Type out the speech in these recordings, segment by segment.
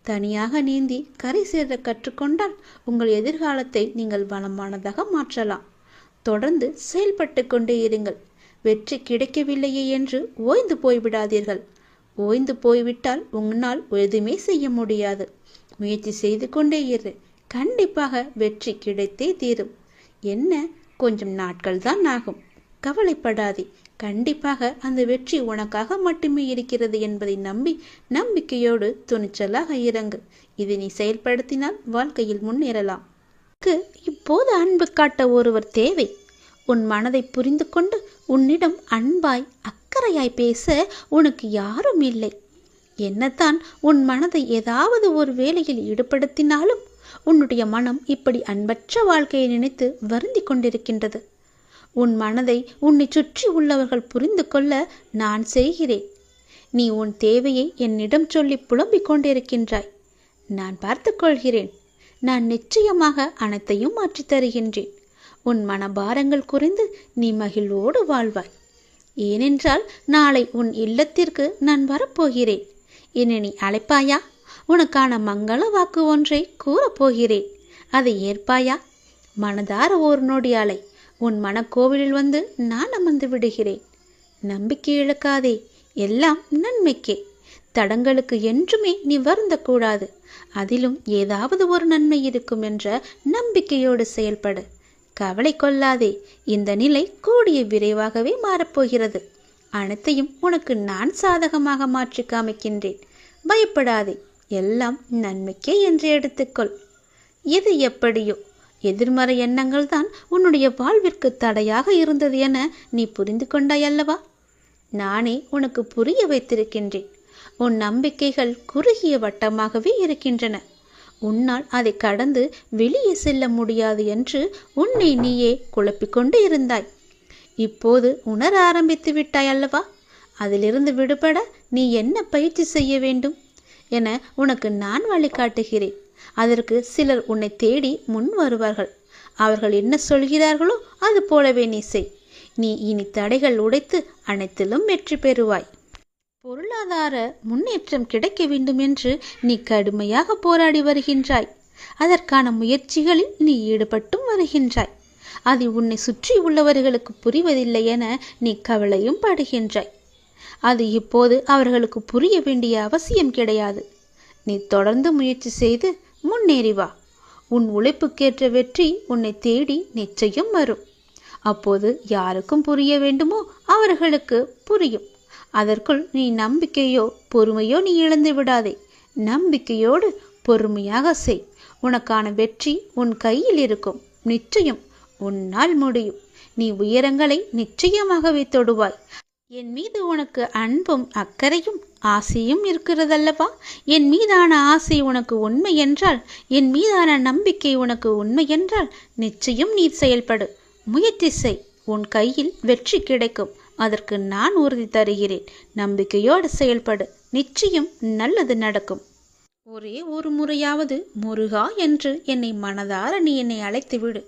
தனியாக நீந்தி கரை சேர கற்றுக்கொண்டால் உங்கள் எதிர்காலத்தை நீங்கள் வளமானதாக மாற்றலாம். தொடர்ந்து செயல்பட்டு கொண்டே இருங்கள். வெற்றி கிடைக்கவில்லையே என்று ஓய்ந்து போய்விடாதீர்கள். ஓய்ந்து போய்விட்டால் உன்னால் எதுவுமே செய்ய முடியாது. முயற்சி செய்து கொண்டே இரு. கண்டிப்பாக வெற்றி கிடைத்தே தீரும். என்ன, கொஞ்சம் நாட்கள் தான் ஆகும். கவலைப்படாதே. கண்டிப்பாக அந்த வெற்றி உனக்காக மட்டுமே இருக்கிறது என்பதை நம்பி நம்பிக்கையோடு துணிச்சலாக இறங்கு. இதை நீ செயல்படுத்தினால் வாழ்க்கையில் முன்னேறலாம். இப்போது அன்பு காட்ட ஒருவர் தேவை. உன் மனதை புரிந்து கொண்டு உன்னிடம் அன்பாய் அக்கறையாய் பேச உனக்கு யாரும் இல்லை. என்னத்தான் உன் மனதை ஏதாவது ஒரு வேலையில் ஈடுபடுத்தினாலும் உன்னுடைய மனம் இப்படி அன்பற்ற வாழ்க்கையை நினைத்து வருந்தி கொண்டிருக்கின்றது. உன் மனதை உன்னை சுற்றி உள்ளவர்கள் புரிந்து கொள்ள நான் செய்கிறேன். நீ உன் தேவையை என்னிடம் சொல்லி புலம்பிக் கொண்டிருக்கின்றாய். நான் பார்த்து கொள்கிறேன். நான் நிச்சயமாக அனைத்தையும் மாற்றித் தருகின்றேன். உன் மனபாரங்கள் குறைந்து நீ மகிழ்வோடு வாழ்வாய். ஏனென்றால் நாளை உன் இல்லத்திற்கு நான் வரப்போகிறேன். என்னை நீ அழைப்பாயா? உனக்கான மங்கள வாக்கு ஒன்றை கூறப்போகிறேன். அதை ஏற்பாயா? மனதார ஒரு நொடி அலை. உன் மனக்கோவிலில் வந்து நான் அமர்ந்து விடுகிறேன். நம்பிக்கை இழக்காதே. எல்லாம் நன்மைக்கே. தடங்களுக்கு என்றுமே நீ வருந்தக்கூடாது. அதிலும் ஏதாவது ஒரு நன்மை இருக்கும் என்ற நம்பிக்கையோடு செயல்படு. கவலை கொள்ளாதே. இந்த நிலை கூடிய விரைவாகவே மாறப்போகிறது. அனைத்தையும் உனக்கு நான் சாதகமாக மாற்றி காமிக்கின்றேன். பயப்படாதே. எல்லாம் நன்மைக்கே என்று எடுத்துக்கொள். எது எப்படியோ எதிர்மறை எண்ணங்கள் தான் உன்னுடைய வாழ்விற்கு தடையாக இருந்தது என நீ புரிந்து கொண்டாய் அல்லவா? நானே உனக்கு புரிய வைத்திருக்கின்றேன். உன் நம்பிக்கைகள் குறுகிய வட்டமாகவே இருக்கின்றன. உன்னால் அதை கடந்து வெளியே செல்ல முடியாது என்று உன்னை நீயே குழப்பிக்கொண்டு இருந்தாய். இப்போது உணர ஆரம்பித்து விட்டாய் அல்லவா? அதிலிருந்து விடுபட நீ என்ன பயிற்சி செய்ய வேண்டும் என உனக்கு நான் வழிகாட்டுகிறேன். அதற்கு சிலர் உன்னை தேடி முன் வருவார்கள். அவர்கள் என்ன சொல்கிறார்களோ அது போலவே நீ செய். நீ இனி தடைகள் உடைத்து அனைத்திலும் வெற்றி பெறுவாய். பொருளாதார முன்னேற்றம் கிடைக்க வேண்டும் என்று நீ கடுமையாக போராடி வருகின்றாய். அதற்கான முயற்சிகளில் நீ ஈடுபட்டும் வருகின்றாய். அது உன்னை சுற்றி உள்ளவர்களுக்கு புரிவதில்லை என நீ கவலையும் படுகின்றாய். அது இப்போது அவர்களுக்கு புரிய வேண்டிய அவசியம் கிடையாது. நீ தொடர்ந்து முயற்சி செய்து முன்னேறி வா. உன் உழைப்புக்கேற்ற வெற்றி உன்னை தேடி நிச்சயம் வரும். அப்போது யாருக்கும் புரிய வேண்டுமோ அவர்களுக்கு புரியும். அதற்குள் நீ நம்பிக்கையோ பொறுமையோ நீ இழந்து விடாதே. நம்பிக்கையோடு பொறுமையாக செய். உனக்கான வெற்றி உன் கையில் இருக்கும். நிச்சயம் உன்னால் முடியும். நீ உயரங்களை நிச்சயமாகவே தொடுவாய். என் மீது உனக்கு அன்பும் அக்கறையும் ஆசையும் இருக்கிறதல்லவா? என் மீதான ஆசை உனக்கு உண்மை என்றால், என் மீதான நம்பிக்கை உனக்கு உண்மை என்றால் நிச்சயம் நீ செயல்படு. முயற்சி செய். உன் கையில் வெற்றி கிடைக்கும். அதற்கு நான் உறுதி தருகிறேன். நம்பிக்கையோடு செயல்படு. நிச்சயம் நல்லது நடக்கும். ஒரே ஒரு முறையாவது முருகா என்று என்னை மனதார நீ என்னை அழைத்து விடு.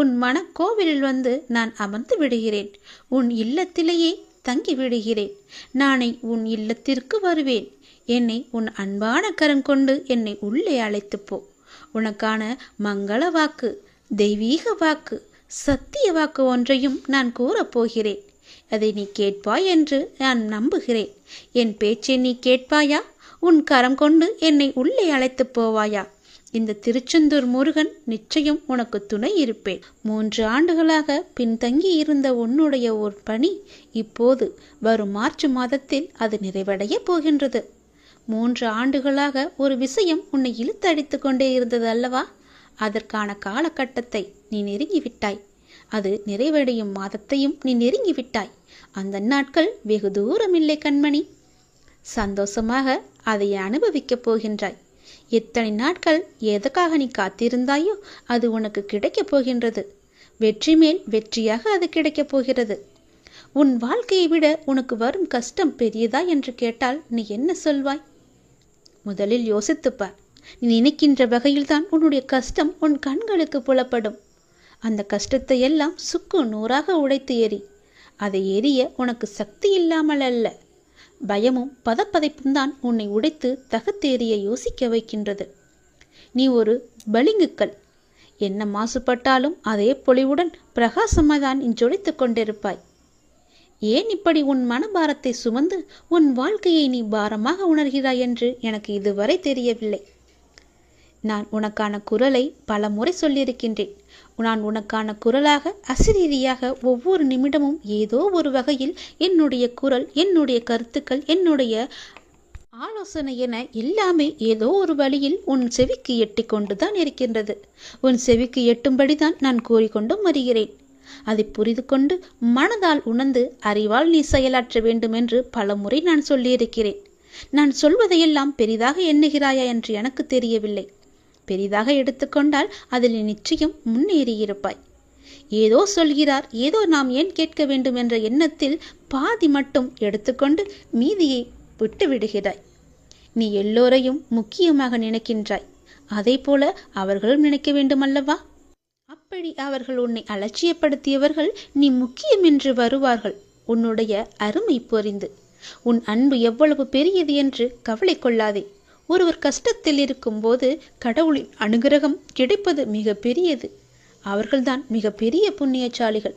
உன் மனக்கோவிலில் வந்து நான் அமர்ந்து விடுகிறேன். உன் இல்லத்திலேயே தங்கி விடுகிறேன். நானே உன் இல்லத்திற்கு வருவேன். என்னை உன் அன்பான கரம் கொண்டு என்னை உள்ளே அழைத்து போ. உனக்கான மங்கள வாக்கு, தெய்வீக வாக்கு, சத்திய வாக்கு ஒன்றையும் நான் கூறப்போகிறேன். அதை நீ கேட்பாய் என்று நான் நம்புகிறேன். என் பேச்சை நீ கேட்பாயா? உன் கரம் கொண்டு என்னை உள்ளே அழைத்து போவாயா? இந்த திருச்செந்தூர் முருகன் நிச்சயம் உனக்கு துணை இருப்பேன். 3 ஆண்டுகளாக பின்தங்கி இருந்த உன்னுடைய ஒரு பணி இப்போது வரும் மார்ச் மாதத்தில் அது நிறைவடைய போகின்றது. 3 ஆண்டுகளாக ஒரு விஷயம் உன்னை இழுத்தடித்து கொண்டே இருந்தது அல்லவா? அதற்கான காலகட்டத்தை நீ நெருங்கிவிட்டாய். அது நிறைவடையும் மாதத்தையும் நீ நெருங்கிவிட்டாய். அந்த நாட்கள் வெகு தூரமில்லை கண்மணி. சந்தோஷமாக அதை அனுபவிக்கப் போகின்றாய். எத்தனை நாட்கள் எதற்காக நீ காத்திருந்தாயோ அது உனக்கு கிடைக்கப் போகின்றது. வெற்றி மேல் வெற்றியாக அது கிடைக்கப் போகிறது. உன் வாழ்க்கையை விட உனக்கு வரும் கஷ்டம் பெரியதா என்று கேட்டால் நீ என்ன சொல்வாய்? முதலில் யோசித்துப்பார். நீ நினைக்கின்ற வகையில்தான் உன்னுடைய கஷ்டம் உன் கண்களுக்கு புலப்படும். அந்த கஷ்டத்தை எல்லாம் சுக்கு நூறாக உடைத்து எறி. அதை எரிய உனக்கு சக்தி இல்லாமல் அல்ல, பயமும் பதப்பதைப்பும் தான் உன்னை உடைத்து தகத்தேறிய யோசிக்க வைக்கின்றது. நீ ஒரு பளிங்குக்கல். என்ன மாசுபட்டாலும் அதே பொலிவுடன் பிரகாசமாய்தான் ஜொலித்து கொண்டிருப்பாய். ஏன் இப்படி உன் மனபாரத்தை சுமந்து உன் வாழ்க்கையை நீ பாரமாக உணர்கிறாய் என்று எனக்கு இதுவரை தெரியவில்லை. நான் உனக்கான குரலை பல முறை சொல்லியிருக்கின்றேன். நான் உனக்கான குரலாக அசிரீதியாக ஒவ்வொரு நிமிடமும் ஏதோ ஒரு வகையில் என்னுடைய குரல், என்னுடைய கருத்துக்கள், என்னுடைய ஆலோசனை என எல்லாமே ஏதோ ஒரு வழியில் உன் செவிக்கு எட்டி கொண்டுதான் இருக்கின்றது. உன் செவிக்கு எட்டும்படிதான் நான் கூறிக்கொண்டும் வருகிறேன். அதை புரிந்து கொண்டு மனதால் உணர்ந்து அறிவால் நீ செயலாற்ற வேண்டும் என்று பல முறை நான் சொல்லியிருக்கிறேன். நான் சொல்வதையெல்லாம் பெரிதாக எண்ணுகிறாயா என்று எனக்கு தெரியவில்லை. பெரிதாக எடுத்துக்கொண்டால் அதில் நிச்சயம் முன்னேறியிருப்பாய். ஏதோ சொல்கிறார், ஏதோ நாம் ஏன் கேட்க வேண்டும் என்ற எண்ணத்தில் பாதி மட்டும் எடுத்துக்கொண்டு மீதியை விட்டு விடுகிறாய். நீ எல்லோரையும் முக்கியமாக நினைக்கின்றாய். அதே போல அவர்களும் நினைக்க வேண்டுமல்லவா? அப்படி அவர்கள் உன்னை அலட்சியப்படுத்தியவர்கள் நீ முக்கியம் என்று வருவார்கள். உன்னுடைய அருமை புரிந்து உன் அன்பு எவ்வளவு பெரியது என்று கவலை கொள்ளாதே. ஒருவர் கஷ்டத்தில் இருக்கும்போது கடவுளின் அனுகிரகம் கிடைப்பது மிக பெரியது. அவர்கள்தான் மிக பெரிய புண்ணியசாலிகள்.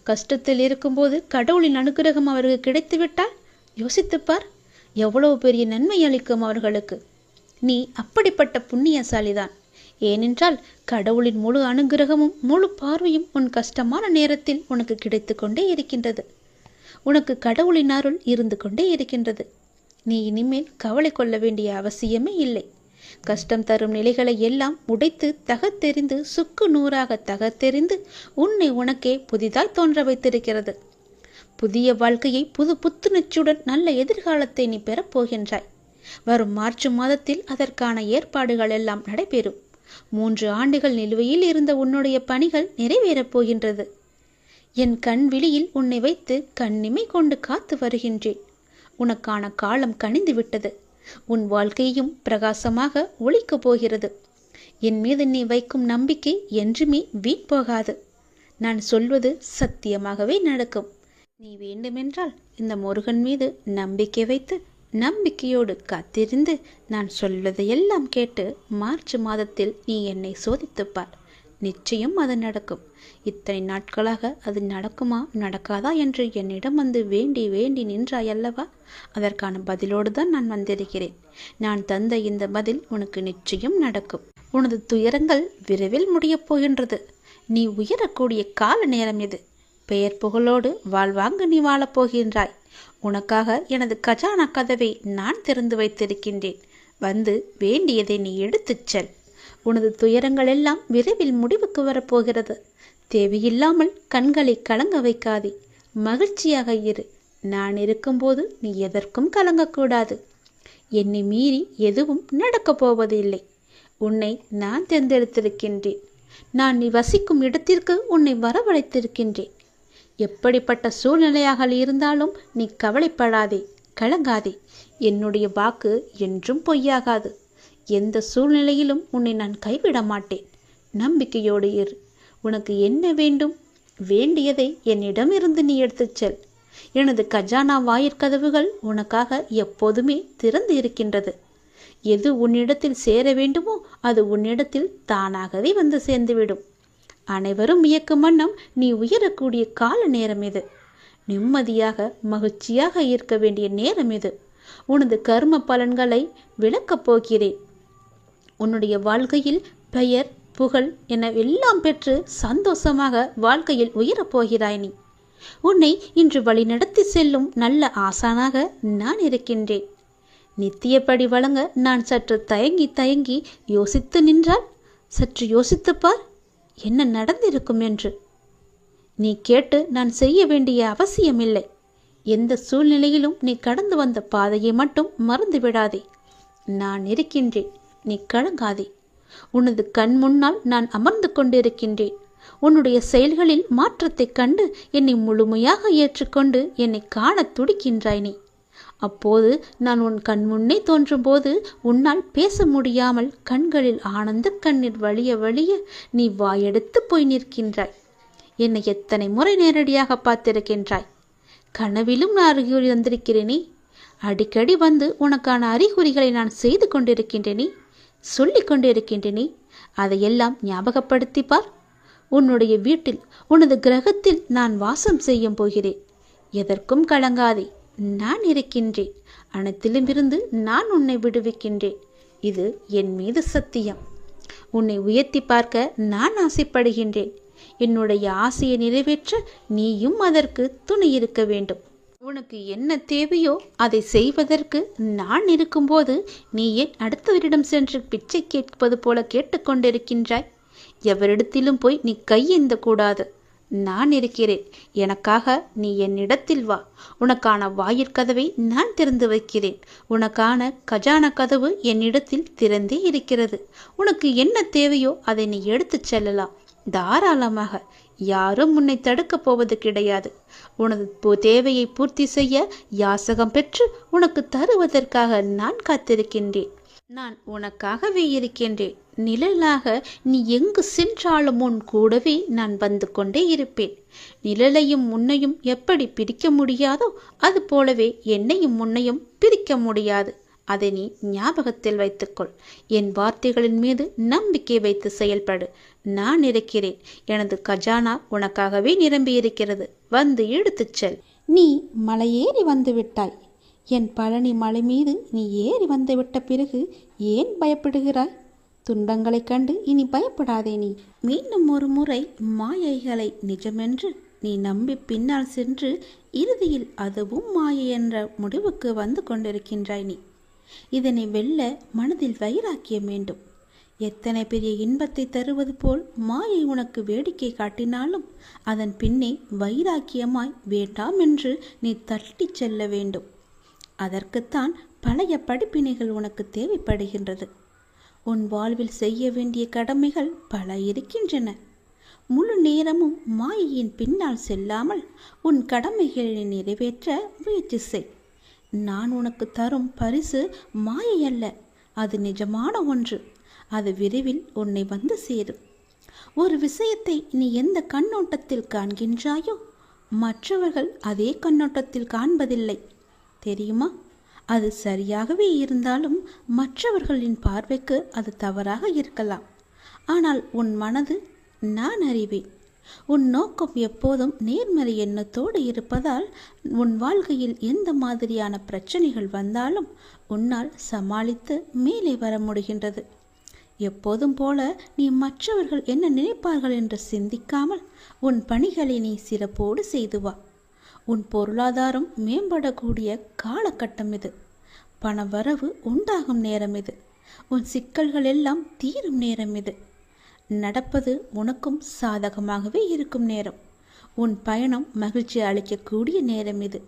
கஷ்டத்தில் இருக்கும்போது கடவுளின் அனுகிரகம் அவருக்கு கிடைத்துவிட்டால் யோசித்துப்பார், எவ்வளவு பெரிய நன்மை அளிக்கும் அவர்களுக்கு. நீ அப்படிப்பட்ட புண்ணியசாலிதான். ஏனென்றால் கடவுளின் முழு அனுகிரகமும் முழு பார்வையும் உன் கஷ்டமான நேரத்தில் உனக்கு கிடைத்து கொண்டே இருக்கின்றது. உனக்கு கடவுளின் அருள் இருந்து கொண்டே இருக்கின்றது. நீ இனிமேல் கவலை கொள்ள வேண்டிய அவசியமே இல்லை. கஷ்டம் தரும் நிலைகளை எல்லாம் உடைத்து தகத்தெறிந்து சுக்கு நூறாக தகத்தெறிந்து உன்னை உனக்கே புதிதாய் தோன்ற வைத்திருக்கிறது. புதிய வாழ்க்கையை புது புத்துணர்ச்சியுடன் நல்ல எதிர்காலத்தை நீ பெறப்போகின்றாய். வரும் மார்ச் மாதத்தில் அதற்கான ஏற்பாடுகள் எல்லாம் நடைபெறும். 3 ஆண்டுகள் நிலுவையில் இருந்த உன்னுடைய பணிகள் நிறைவேறப் போகின்றது. என் கண் விழியில் உன்னை வைத்து கண்ணிமை கொண்டு காத்து வருகின்றேன். உனக்கான காலம் கனிந்து விட்டது. உன் வாழ்க்கையும் பிரகாசமாக ஒளிக்கப் போகிறது. என் மீது நீ வைக்கும் நம்பிக்கை என்றுமே வீண் போகாது. நான் சொல்வது சத்தியமாகவே நடக்கும். நீ வேண்டுமென்றால் இந்த முருகன் மீது நம்பிக்கை வைத்து நம்பிக்கையோடு காத்திருந்து நான் சொல்வதையெல்லாம் கேட்டு மார்ச் மாதத்தில் நீ என்னை சோதித்துப்பார். நிச்சயம் அது நடக்கும். இத்தனை நாட்களாக அது நடக்குமா நடக்காதா என்று என்னிடம் வந்து வேண்டி வேண்டி நின்றாயல்லவா? அதற்கான பதிலோடு தான் நான் வந்திருக்கிறேன். நான் தந்த இந்த பதில் உனக்கு நிச்சயம் நடக்கும். உனது துயரங்கள் விரைவில் முடியப் போகின்றது. நீ உயரக்கூடிய கால நேரம் இது. பெயர் புகழோடு வாழ்வாங்க நீ வாழப்போகின்றாய். உனக்காக எனது கஜானா கதவை நான் திறந்து வைத்திருக்கின்றேன். வந்து வேண்டியதை நீ எடுத்துச் செல். உனது துயரங்கள் எல்லாம் விரைவில் முடிவுக்கு வரப்போகிறது. தேவையில்லாமல் கண்களை கலங்க வைக்காதே. மகிழ்ச்சியாக இரு. நான் இருக்கும்போது நீ எதற்கும் கலங்கக்கூடாது. என்னை மீறி எதுவும் நடக்கப் போவதில்லை. உன்னை நான் தேர்ந்தெடுத்திருக்கின்றேன். நான் நீ வசிக்கும் இடத்திற்கு உன்னை வரவழைத்திருக்கின்றேன். எப்படிப்பட்ட சூழ்நிலையாக இருந்தாலும் நீ கவலைப்படாதே, கலங்காதே. என்னுடைய வாக்கு என்றும் பொய்யாகாது. எந்த சூழ்நிலையிலும் உன்னை நான் கைவிட மாட்டேன். நம்பிக்கையோடு இரு. உனக்கு என்ன வேண்டும்? வேண்டியதை என்னிடமிருந்து நீ எடுத்துச் செல். எனது கஜானா வாயிற்கதவுகள் உனக்காக எப்போதுமே திறந்து இருக்கின்றது. எது உன்னிடத்தில் சேர வேண்டுமோ அது உன்னிடத்தில் தானாகவே வந்து சேர்ந்துவிடும். அனைவரும் இயக்கும் வண்ணம் நீ உயரக்கூடிய கால நேரம் இது. நிம்மதியாக மகிழ்ச்சியாக இருக்க வேண்டிய நேரம் இது. உனது கர்ம பலன்களை விளக்கப் போகிறேன். உன்னுடைய வாழ்க்கையில் பெயர் புகழ் என எல்லாம் பெற்று சந்தோஷமாக வாழ்க்கையில் உயரப்போகிறாய் நீ. உன்னை இன்று வழிநடத்தி செல்லும் நல்ல ஆசானாக நான் இருக்கின்றேன். நித்தியப்படி வழங்க நான் சற்று தயங்கி தயங்கி யோசித்து நின்றால் சற்று யோசித்துப்பார் என்ன நடந்திருக்கும் என்று. நீ கேட்டு நான் செய்ய வேண்டிய அவசியமில்லை. எந்த சூழ்நிலையிலும் நீ கடந்து வந்த பாதையை மட்டும் மறந்து விடாதே. நான் இருக்கின்றேன், நீ கலங்காதே. உனது கண் முன்னால் நான் அமர்ந்து கொண்டிருக்கின்றேன். உன்னுடைய செயல்களில் மாற்றத்தைக் கண்டு என்னை முழுமையாக ஏற்றுக்கொண்டு என்னை காண துடிக்கின்றாய் நீ. அப்போது நான் உன் கண் முன்னே தோன்றும் போது உன்னால் பேச முடியாமல் கண்களில் ஆனந்த கண்ணீர் வழிய வழிய நீ வாயெடுத்து போய் நிற்கின்றாய். என்னை எத்தனை முறை நேரடியாக பார்த்திருக்கின்றாய். கனவிலும் நான் அருகில் வந்திருக்கிறேனே. அடிக்கடி வந்து உனக்கான அறிகுறிகளை நான் செய்து கொண்டிருக்கின்றேனே, சொல்லிக் கொண்டிருக்கின்றேனே, அதையெல்லாம் ஞாபகப்படுத்திப்பார். உன்னுடைய வீட்டில், உனது கிரகத்தில் நான் வாசம் செய்யும் போகிறேன். எதற்கும் கலங்காதே, நான் இருக்கின்றேன். அனைத்திலும் இருந்து நான் உன்னை விடுவிக்கின்றேன். இது என் மீது சத்தியம். உன்னை உயர்த்தி பார்க்க நான் ஆசைப்படுகின்றேன். என்னுடைய ஆசையை நிறைவேற்ற நீயும் அதற்கு துணை இருக்க வேண்டும். உனக்கு என்ன தேவையோ அதை செய்வதற்கு நான் இருக்கும்போது நீ ஏன் அடுத்தவரிடம் சென்று பிச்சை கேட்பது போல கேட்டுக்கொண்டிருக்கின்றாய்? எவரிடத்திலும் போய் நீ கையேந்த கூடாது. நான் இருக்கிறேன். எனக்காக நீ என்னிடத்தில் வா. உனக்கான வாயிற்கதவை நான் திறந்து வைக்கிறேன். உனக்கான கஜானா கதவு என்னிடத்தில் திறந்தே இருக்கிறது. உனக்கு என்ன தேவையோ அதை நீ எடுத்துச் செல்லலாம் தாராளமாக. யாரும் உன்னை தடுக்கப் போவது கிடையாது. உனது தேவையை பூர்த்தி செய்ய யாசகம் பெற்று உனக்கு தருவதற்காக நான் காத்திருக்கின்றேன். நான் உனக்காகவே இருக்கின்றேன். நிழலாக நீ எங்கு சென்றாலும் உன் கூடவே நான் வந்து கொண்டே இருப்பேன். நிழலையும் உன்னையும் எப்படி பிரிக்க முடியாதோ அது போலவே என்னையும் உன்னையும் பிரிக்க முடியாது. அதை நீ ஞாபகத்தில் வைத்துக்கொள். என் வார்த்தைகளின் மீது நம்பிக்கை வைத்து செயல்படு. நான் இருக்கிறேன். எனது கஜானா உனக்காகவே நிரம்பி இருக்கிறது. வந்து எடுத்துச் செல். நீ மலையேறி வந்து விட்டாய். என் பழனி மலை மீது நீ ஏறி வந்துவிட்ட பிறகு ஏன் பயப்படுகிறாய்? துன்பங்களைக் கண்டு இனி பயப்படாதே. நீ மீண்டும் ஒரு முறை மாயைகளை நிஜமென்று நீ நம்பி பின்னால் சென்று இறுதியில் அதுவும் மாயை என்ற முடிவுக்கு வந்து கொண்டிருக்கின்றாய். நீ இதனை வெல்ல மனதில் வைராக்கியம் வேண்டும். எத்தனை பெரிய இன்பத்தை தருவது போல் மாயை உனக்கு வேடிக்கை காட்டினாலும் அதன் பின்னே வைராக்கியமாய் வேண்டாம் என்று நீ தட்டிச் செல்ல வேண்டும். அதற்குத்தான் பழைய படிப்பினைகள் உனக்கு தேவைப்படுகின்றது. உன் வாழ்வில் செய்ய வேண்டிய கடமைகள் பல இருக்கின்றன. முழு நேரமும் மாயையின் பின்னால் செல்லாமல் உன் கடமைகளை நிறைவேற்ற முயற்சி செய். நான் உனக்கு தரும் பரிசு மாயை அல்ல, அது நிஜமான ஒன்று. அது விரைவில் உன்னை வந்து சேரும். ஒரு விஷயத்தை நீ எந்த கண்ணோட்டத்தில் காண்கின்றாயோ மற்றவர்கள் அதே கண்ணோட்டத்தில் காண்பதில்லை, தெரியுமா? அது சரியாகவே இருந்தாலும் மற்றவர்களின் பார்வைக்கு அது தவறாக இருக்கலாம். ஆனால் உன் மனது நான் அறிவேன். உன் நோக்கம் எப்போதும் நேர்மறை எண்ணத்தோடு இருப்பதால் உன் வாழ்க்கையில் எந்த மாதிரியான பிரச்சனைகள் வந்தாலும் உன்னால் சமாளித்து மேலே வர முடிகின்றது. எப்போதும் போல நீ மற்றவர்கள் என்ன நினைப்பார்கள் என்று சிந்திக்காமல் உன் பணிகளை நீ சிறப்போடு செய்து வா. உன் பொருளாதாரம் மேம்படக்கூடிய காலகட்டம் இது. பண வரவு உண்டாகும் நேரம் இது. உன் சிக்கல்கள் எல்லாம் தீரும் நேரம் இது. நடப்பது உனக்கும் சாதகமாகவே இருக்கும் நேரம். உன் பயணம் மகிழ்ச்சி அளிக்கக்கூடிய நேரம் இது.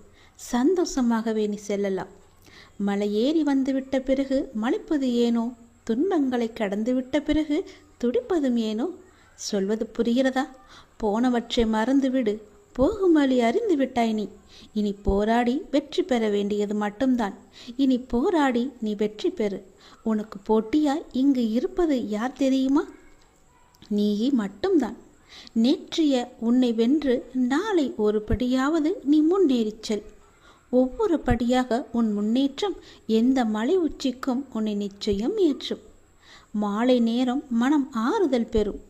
சந்தோஷமாகவே நீ செல்லலாம். மலையேறி வந்துவிட்ட பிறகு மலைப்பது ஏனோ? துன்பங்களை கடந்துவிட்ட பிறகு துடிப்பதும் ஏனோ? சொல்வது புரிகிறதா? போனவற்றை மறந்துவிடு. போகும் வழி அறிந்து விட்டாய் நீ. இனி போராடி வெற்றி பெற வேண்டியது மட்டும்தான். இனி போராடி நீ வெற்றி பெறு. உனக்கு போட்டியாய் இங்கு இருப்பது யார் தெரியுமா? நீயே மட்டும்தான். நேற்றைய உன்னை வென்று நாளை ஒரு படியாவது நீ முன்னேறிச் செல். ஒவ்வொரு படியாக உன் முன்னேற்றம் எந்த மலை உச்சிக்கும் உன்னை நிச்சயம் ஏற்றும். மாலை நேரம் மனம் ஆறுதல் பெறும்.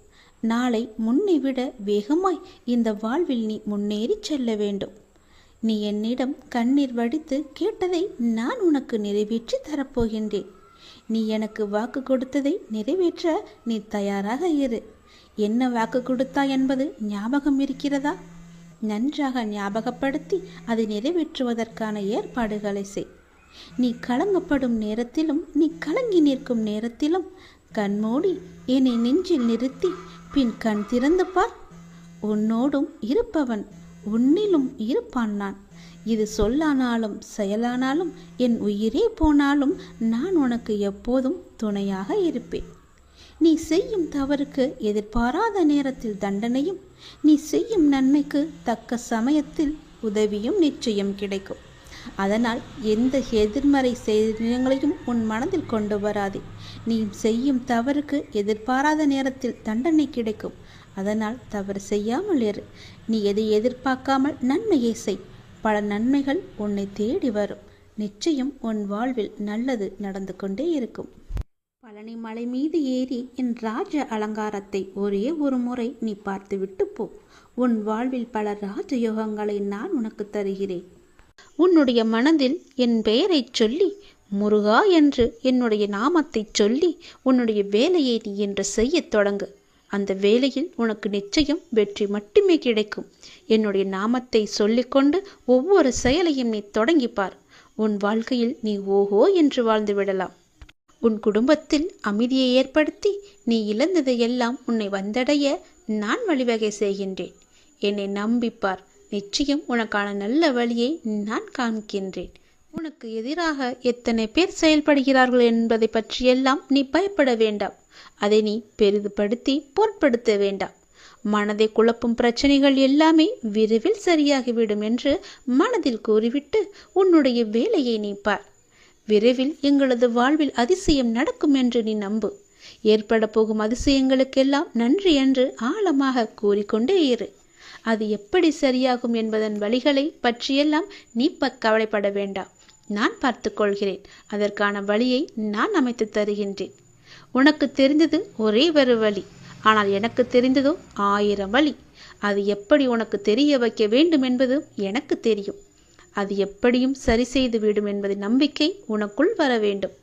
நாளை முன்னை விட வேகமாய் இந்த வாழ்வில் நீ முன்னேறி செல்ல வேண்டும். நீ என்னிடம் கண்ணீர் வடித்து கேட்டதை நான் உனக்கு நிறைவேற்றி தரப்போகின்றேன். நீ எனக்கு வாக்கு கொடுத்ததை நிறைவேற்ற நீ தயாராக இரு. என்ன வாக்கு கொடுத்தாய் என்பது ஞாபகம் இருக்கிறதா? நன்றாக ஞாபகப்படுத்தி அதை நிறைவேற்றுவதற்கான ஏற்பாடுகளை செய். நீ கலங்கப்படும் நேரத்திலும் நீ கலங்கி நிற்கும் நேரத்திலும் கண்மூடி என்னை நெஞ்சில் நிறுத்தி பின் கண் திறந்து பார். உன்னோடும் இருப்பவன் உன்னிலும் இருப்பான். நான் இது சொல்லானாலும் செயலானாலும் என் உயிரே போனாலும் நான் உனக்கு எப்போதும் துணையாக இருப்பேன். நீ செய்யும் தவறுக்கு எதிர்பாராத நேரத்தில் தண்டனையும், நீ செய்யும் நன்மைக்கு தக்க சமயத்தில் உதவியும் நிச்சயம் கிடைக்கும். அதனால் எந்த எதிர்மறை செயல்களையும் உன் மனதில் கொண்டு வராதே. நீ செய்யும் தவறுக்கு எதிர்பாராத நேரத்தில் தண்டனை கிடைக்கும். அதனால் தவறு செய்யாமல் இரு. நீ எதை எதிர்பார்க்காமல் நன்மையை செய். பல நன்மைகள் உன்னை தேடி வரும். நிச்சயம் உன் வாழ்வில் நல்லது நடந்து கொண்டே இருக்கும். பழனி மலை மீது ஏறி என் ராஜ அலங்காரத்தை ஒரே ஒரு முறை நீ பார்த்து விட்டு போ. உன் வாழ்வில் பல ராஜயோகங்களை நான் உனக்கு தருகிறேன். உன்னுடைய மனதில் என் பெயரை சொல்லி, முருகா என்று என்னுடைய நாமத்தை சொல்லி உன்னுடைய வேலையை நீ என்று செய்யத் தொடங்கு. அந்த வேலையில் உனக்கு நிச்சயம் வெற்றி மட்டுமே கிடைக்கும். என்னுடைய நாமத்தை சொல்லிக்கொண்டு ஒவ்வொரு செயலையும் நீ தொடங்கிப்பார். உன் வாழ்க்கையில் நீ ஓஹோ என்று வாழ்ந்து விடலாம். உன் குடும்பத்தில் அமைதியை ஏற்படுத்தி நீ இழந்ததையெல்லாம் உன்னை வந்தடைய நான் வழிவகை செய்கின்றேன். என்னை நம்பிப்பார். நிச்சயம் உனக்கான நல்ல வழியை நான் காண்கின்றேன். உனக்கு எதிராக எத்தனை பேர் செயல்படுகிறார்கள் என்பதை பற்றியெல்லாம் நீ பயப்பட வேண்டாம். அதை நீ பெரிதுபடுத்தி பொருட்படுத்த வேண்டாம். மனதை குழப்பும் பிரச்சனைகள் எல்லாமே விரைவில் சரியாகிவிடும் என்று மனதில் கூறிவிட்டு உன்னுடைய வேலையை நீ பார். விரைவில் எங்களது வாழ்வில் அதிசயம் நடக்கும் என்று நீ நம்பு. ஏற்பட போகும் அதிசயங்களுக்கெல்லாம் நன்றி என்று ஆழமாக கூறிக்கொண்டே இரு. அது எப்படி சரியாகும் என்பதன் வழிகளை பற்றியெல்லாம் நீ கவலைப்பட வேண்டாம். நான் பார்த்து கொள்கிறேன். அதற்கான வழியை நான் அமைத்து தருகின்றேன். உனக்கு தெரிந்தது ஒரே ஒரு வழி, ஆனால் எனக்கு தெரிந்ததோ 1000 வழி. அது எப்படி உனக்கு தெரிய வைக்க வேண்டும் என்பது எனக்கு தெரியும். அது எப்படியும் சரி செய்து விடும் என்பது நம்பிக்கை உனக்குள் வர வேண்டும்.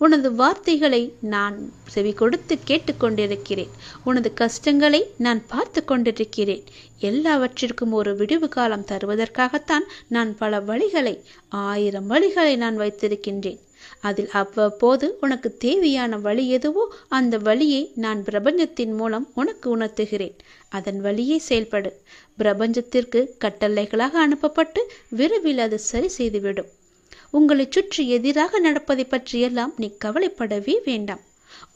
உனது வார்த்தைகளை நான் செவி கொடுத்து கேட்டுக்கொண்டிருக்கிறேன். உனது கஷ்டங்களை நான் பார்த்து கொண்டிருக்கிறேன். எல்லாவற்றிற்கும் ஒரு விடிவு காலம் தருவதற்காகத்தான் நான் பல வழிகளை 1000 வழிகளை நான் வைத்திருக்கின்றேன். அதில் அவ்வப்போது உனக்கு தேவையான வழி எதுவோ அந்த வழியை நான் பிரபஞ்சத்தின் மூலம் உனக்கு உணர்த்துகிறேன். அதன் வழியே செயல்படு. பிரபஞ்சத்திற்கு கட்டளைகளாக அனுப்பப்பட்டு விரைவில் அது சரி செய்துவிடும். உங்களை சுற்றி எதிராக நடப்பதை பற்றியெல்லாம் நீ கவலைப்படவே வேண்டாம்.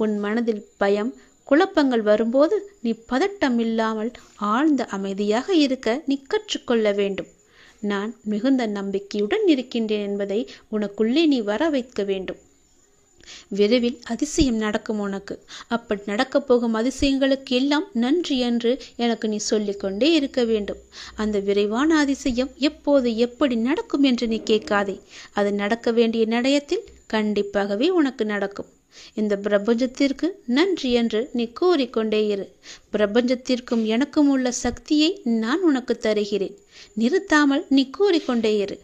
உன் மனதில் பயம் குழப்பங்கள் வரும்போது நீ பதட்டம் இல்லாமல் ஆழ்ந்த அமைதியாக இருக்க நீ கற்றுக்கொள்ள வேண்டும். நான் மிகுந்த நம்பிக்கையுடன் இருக்கின்றேன் என்பதை உனக்குள்ளே நீ வர வைக்க வேண்டும். விரைவில் அதிசயம் நடக்கும் உனக்கு. அப்படி நடக்கப் போகும் அதிசயங்களுக்கு எல்லாம் நன்றி என்று எனக்கு நீ சொல்லிக்கொண்டே இருக்க வேண்டும். அந்த விரைவான அதிசயம் எப்போது எப்படி நடக்கும் என்று நீ கேட்காதே. அது நடக்க வேண்டிய நடையத்தில் கண்டிப்பாகவே உனக்கு நடக்கும். இந்த பிரபஞ்சத்திற்கு நன்றி என்று நீ கூறிக்கொண்டே இரு. பிரபஞ்சத்திற்கும் எனக்கும் உள்ள சக்தியை நான் உனக்கு தருகிறேன். நிறுத்தாமல் நீ கூறிக்கொண்டே இரு.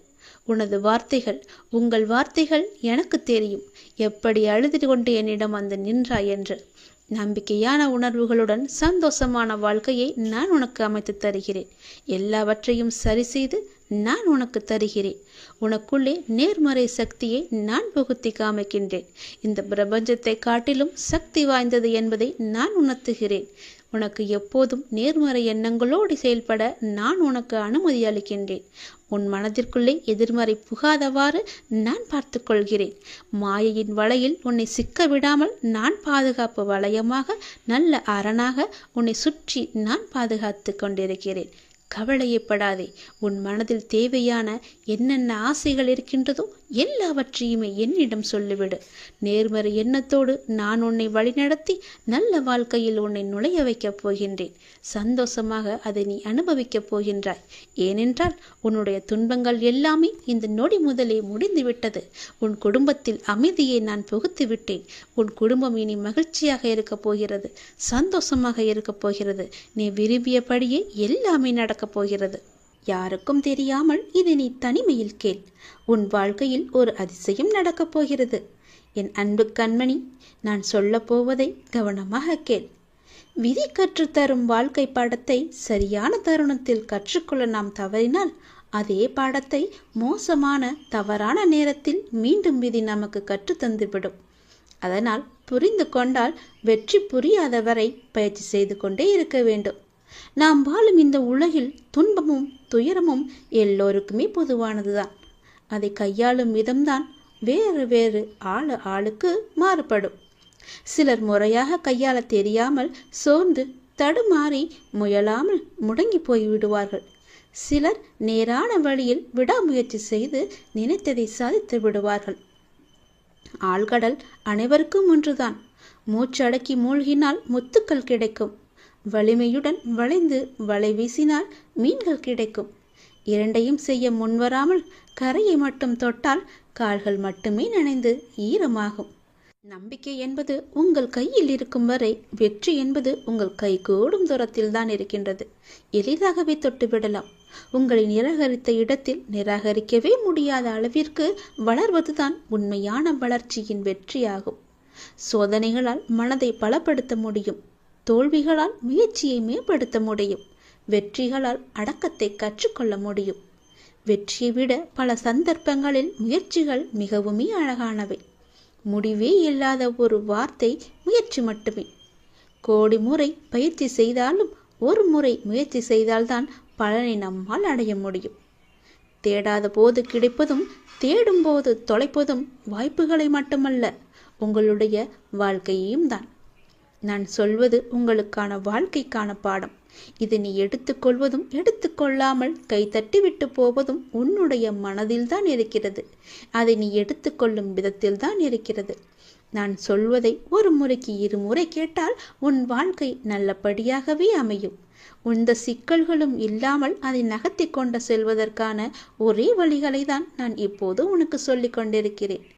உனது வார்த்தைகள், உங்கள் வார்த்தைகள் எனக்கு தெரியும். எப்படி அழுது கொண்டு என்னிடம் வந்து நின்றாய் என்று. நம்பிக்கையான உணர்வுகளுடன் சந்தோஷமான வாழ்க்கையை நான் உனக்கு அமைத்து தருகிறேன். எல்லாவற்றையும் சரி செய்து நான் உனக்கு தருகிறேன். உனக்குள்ளே நேர்மறை சக்தியை நான் புகுத்தி காமிக்கின்றேன். இந்த பிரபஞ்சத்தை காட்டிலும் சக்தி வாய்ந்தது என்பதை நான் உணர்த்துகிறேன். உனக்கு எப்போதும் நேர்மறை எண்ணங்களோடு செயல்பட நான் உனக்கு அனுமதி அளிக்கின்றேன். உன் மனதிற்குள்ளே எதிர்மறை புகாதவாறு நான் பார்த்து கொள்கிறேன். மாயையின் வலையில் உன்னை சிக்க விடாமல் நான் பாதுகாப்பு வளையமாக, நல்ல அரணாக உன்னை சுற்றி நான் பாதுகாத்து கொண்டிருக்கிறேன். கவலையப்படாதே. உன் மனதில் தேவையான என்னென்ன ஆசைகள் இருக்கின்றதோ எல்லாவற்றையுமே என்னிடம் சொல்லிவிடு. நேர்மறை எண்ணத்தோடு நான் உன்னை வழிநடத்தி நல்ல வாழ்க்கையில் உன்னை நுழைய வைக்கப் போகின்றேன். சந்தோஷமாக அதை நீ அனுபவிக்கப் போகின்றாய். ஏனென்றால் உன்னுடைய துன்பங்கள் எல்லாமே இந்த நொடி முதலே முடிந்துவிட்டது. உன் குடும்பத்தில் அமைதியை நான் புகுத்தி விட்டேன். உன் குடும்பம் இனி மகிழ்ச்சியாக இருக்கப் போகிறது, சந்தோஷமாக இருக்கப் போகிறது. நீ விரும்பியபடியே எல்லாமே நடக்கப் போகிறது. யாருக்கும் தெரியாமல் இதை நீ தனிமையில் கேள். உன் வாழ்க்கையில் ஒரு அதிசயம் நடக்கப் போகிறது. என் அன்பு கண்மணி, நான் சொல்ல போவதை கவனமாக கேள். விதி கற்றுத்தரும் வாழ்க்கை பாடத்தை சரியான தருணத்தில் கற்றுக்கொள்ள நாம் தவறினால் அதே பாடத்தை மோசமான தவறான நேரத்தில் மீண்டும் விதி நமக்கு கற்றுத்தந்துவிடும். அதனால் புரிந்து கொண்டால் வெற்றி புரியாதவரை பயிற்சி செய்து கொண்டே இருக்க வேண்டும். நாம் வாழும் இந்த உலகில் துன்பமும் துயரமும் எல்லோருக்குமே பொதுவானதுதான். அதை கையாளும் விதம்தான் வேறு வேறு ஆளுக்கு மாறுபடும். சிலர் முறையாக கையாள தெரியாமல் சோர்ந்து தடுமாறி முயலாமல் முடங்கி போய் விடுவார்கள். சிலர் நேரான வழியில் விடாமுயற்சி செய்து நினைத்ததை சாதித்து விடுவார்கள். ஆழ்கடல் அனைவருக்கும் ஒன்றுதான். மூச்சடக்கி மூழ்கினால் முத்துக்கள் கிடைக்கும். வலிமையுடன் வளைந்து வலை வீசினால் மீன்கள் கிடைக்கும். இரண்டையும் செய்ய முன்வராமல் கரையை மட்டும் தொட்டால் கால்கள் மட்டுமே நனைந்து ஈரமாகும். நம்பிக்கை என்பது உங்கள் கையில் இருக்கும் வரை வெற்றி என்பது உங்கள் கை கூடும் தூரத்தில் தான் இருக்கின்றது. எளிதாகவே தொட்டுவிடலாம். உங்களை நிராகரித்த இடத்தில் நிராகரிக்கவே முடியாத அளவிற்கு வளர்வதுதான் உண்மையான வளர்ச்சியின் வெற்றியாகும். சோதனைகளால் மனதை பலப்படுத்த முடியும். தோல்விகளால் முயற்சியை மேம்படுத்த முடியும். வெற்றிகளால் அடக்கத்தை கற்றுக்கொள்ள முடியும். வெற்றியை விட பல சந்தர்ப்பங்களில் முயற்சிகள் மிகவுமே அழகானவை. முடிவே இல்லாத ஒரு வார்த்தை முயற்சி மட்டுமே. கோடி முறை பயிற்சி செய்தாலும் ஒரு முறை முயற்சி செய்தால்தான் பலனை நம்மால் அடைய முடியும். தேடாத போது கிடைப்பதும் தேடும் போது தொலைப்பதும் வாய்ப்புகளை மட்டுமல்ல, உங்களுடைய வாழ்க்கையையும் தான். நான் சொல்வது உங்களுக்கான வாழ்க்கைக்கான பாடம். இதை நீ எடுத்துக்கொள்வதும் எடுத்துக்கொள்ளாமல் கைத்தட்டி விட்டு போவதும் உன்னுடைய மனதில்தான் இருக்கிறது. அதை நீ எடுத்துக்கொள்ளும் விதத்தில்தான் இருக்கிறது. நான் சொல்வதை ஒரு முறைக்கு இருமுறை கேட்டால் உன் வாழ்க்கை நல்லபடியாகவே அமையும். எந்த சிக்கல்களும் இல்லாமல் அதை நகர்த்தி கொண்டு செல்வதற்கான ஒரே வழிகளை தான் நான் இப்போது உனக்கு சொல்லிக் கொண்டிருக்கிறேன்.